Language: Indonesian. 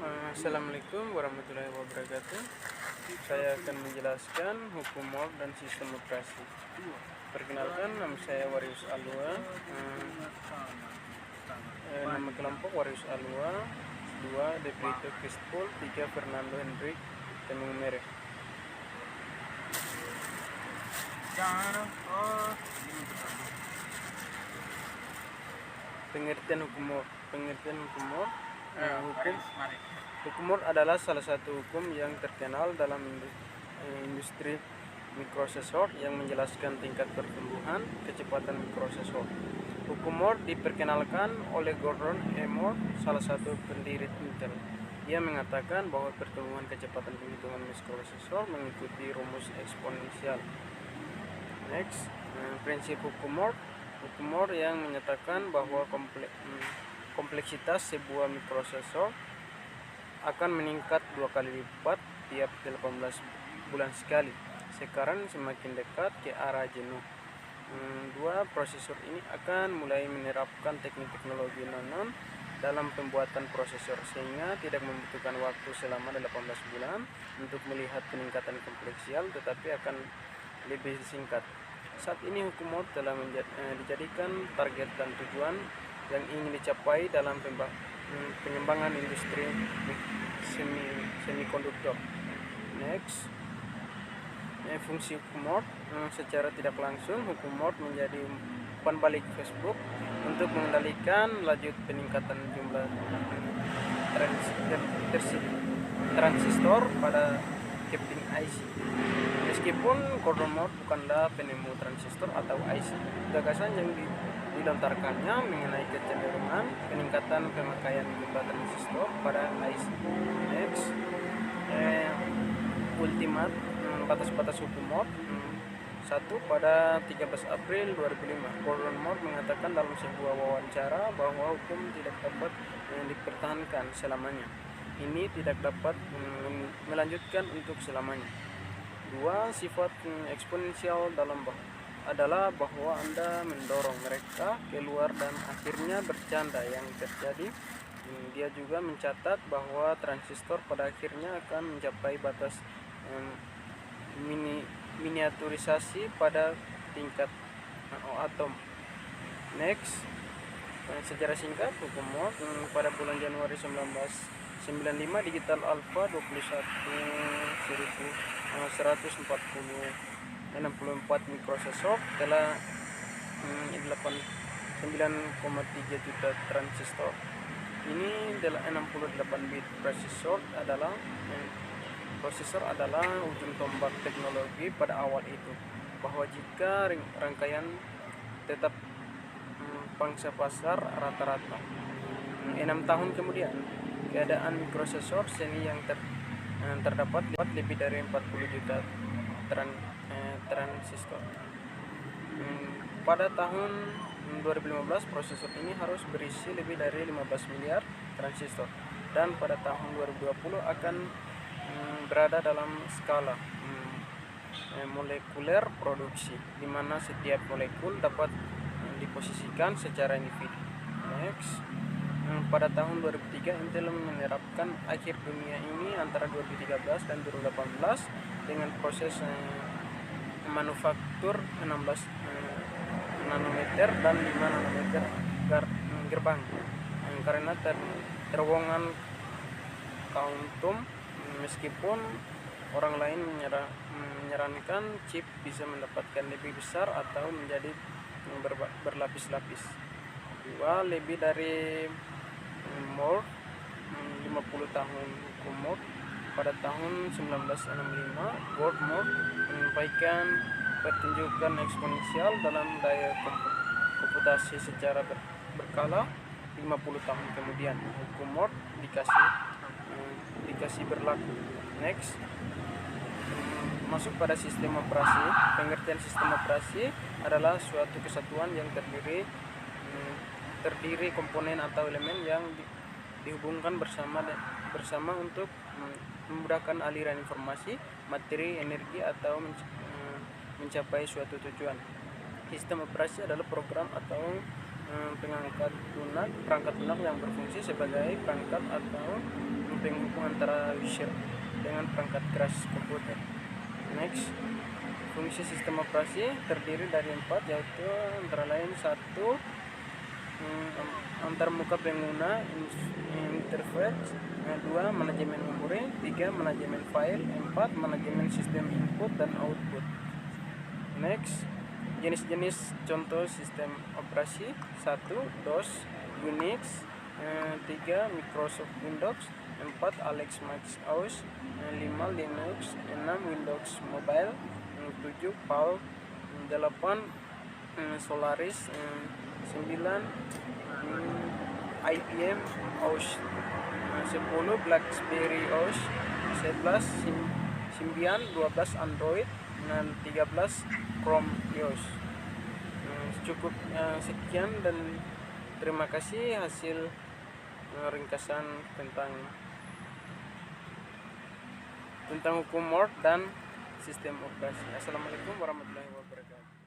Assalamualaikum warahmatullahi wabarakatuh. Saya akan menjelaskan hukum MOR dan sistem operasi. Perkenalkan, nama saya Warius Alua. Nama kelompok Warius Alua. 2 De Brito Crispol. 3 Fernando Henrik Temung Merek. Pengertian hukum MOR. Hukum MOR adalah salah satu hukum yang terkenal dalam industri mikrosensor yang menjelaskan tingkat pertumbuhan kecepatan mikrosensor. Hukum MOR diperkenalkan oleh Gordon E. Moore, salah satu pendiri Intel. Ia mengatakan bahwa pertumbuhan kecepatan penghitungan mikrosensor mengikuti rumus eksponensial. Next, prinsip hukum MOR. Hukum MOR yang menyatakan bahwa kompleksitas sebuah mikrosensor akan meningkat 2 kali lipat tiap 18 bulan sekali. Sekarang semakin dekat ke arah jenuh. 2. Prosesor ini akan mulai menerapkan teknologi nanon dalam pembuatan prosesor sehingga tidak membutuhkan waktu selama 18 bulan untuk melihat peningkatan kompleksial, tetapi akan lebih singkat. Saat ini hukum MOR telah dijadikan target dan tujuan yang ingin dicapai dalam pengembangan industri semikonduktor. Next, fungsi hukum MOR. Secara tidak langsung, hukum MOR menjadi umpan balik Facebook untuk mengendalikan laju peningkatan jumlah transistor pada casing IC. Meskipun Gordon Moore bukanlah penemu transistor atau IC, gagasan yang dilontarkannya mengenai kecenderungan peningkatan pemakaian jumlah transistor pada IC. Next, ultimat batas-batas hukum MOR. 1. Pada 13 April 2005, Gordon Moore mengatakan dalam sebuah wawancara bahwa hukum tidak dapat dipertahankan selamanya. Ini tidak dapat melanjutkan untuk selamanya. 2. Sifat eksponensial adalah bahwa Anda mendorong mereka keluar dan akhirnya bercanda yang terjadi. Dia juga mencatat bahwa transistor pada akhirnya akan mencapai batas miniaturisasi pada tingkat atom. Next, secara singkat hukum MOR. Pada bulan Januari 1995, Digital Alpha 21.164 mikrosensor telah 9,3 juta transistor. Ini adalah 68 bit prosesor adalah ujung tombak teknologi pada awal itu, bahwa jika rangkaian tetap pangsa pasar rata-rata. 6 tahun kemudian, keadaan mikrosensor seni yang terdapat lebih dari 40 juta transistor. Pada tahun 2015, prosesor ini harus berisi lebih dari 15 miliar transistor, dan pada tahun 2020 akan berada dalam skala molekuler produksi, di mana setiap molekul dapat diposisikan secara individu. Next, pada tahun 2003, Intel menerapkan akhir dunia ini antara 2013 dan 2018 dengan proses manufaktur 16 nanometer dan 5 nanometer gerbang, karena terowongan kuantum. Meskipun orang lain menyarankan chip bisa mendapatkan lebih besar atau menjadi berlapis-lapis. 2. Lebih dari MOR 50 tahun hukum MOR. Pada tahun 1965, Gordon Moore menyampaikan pertunjukan eksponensial dalam daya komputasi secara berkala. 50 tahun kemudian, hukum MOR dikasih berlaku. Next, masuk pada sistem operasi. Pengertian sistem operasi adalah suatu kesatuan yang terdiri komponen atau elemen yang dihubungkan bersama untuk memudahkan aliran informasi, materi, energi, atau mencapai suatu tujuan. Sistem operasi adalah program atau perangkat lunak yang berfungsi sebagai perangkat atau penghubung antara user dengan perangkat keras komputer. Next, fungsi sistem operasi terdiri dari 4, yaitu antara lain 1. Antarmuka pengguna interface, 2. Manajemen memori, 3. Manajemen file, 4. Manajemen sistem input dan output. Next, jenis-jenis contoh sistem operasi: 1. DOS, Unix, 3. Microsoft Windows, 4. Alex Mac OS, 5. Linux, 6. Windows Mobile, 7. PAL, 8. Solaris, 9. IBM OS, 10. BlackBerry OS, 11. Symbian, 12. Android, dan 13. Chrome OS. Cukup sekian, dan terima kasih hasil ringkasan tentang hukum Moore dan sistem operasi. Assalamualaikum warahmatullahi wabarakatuh.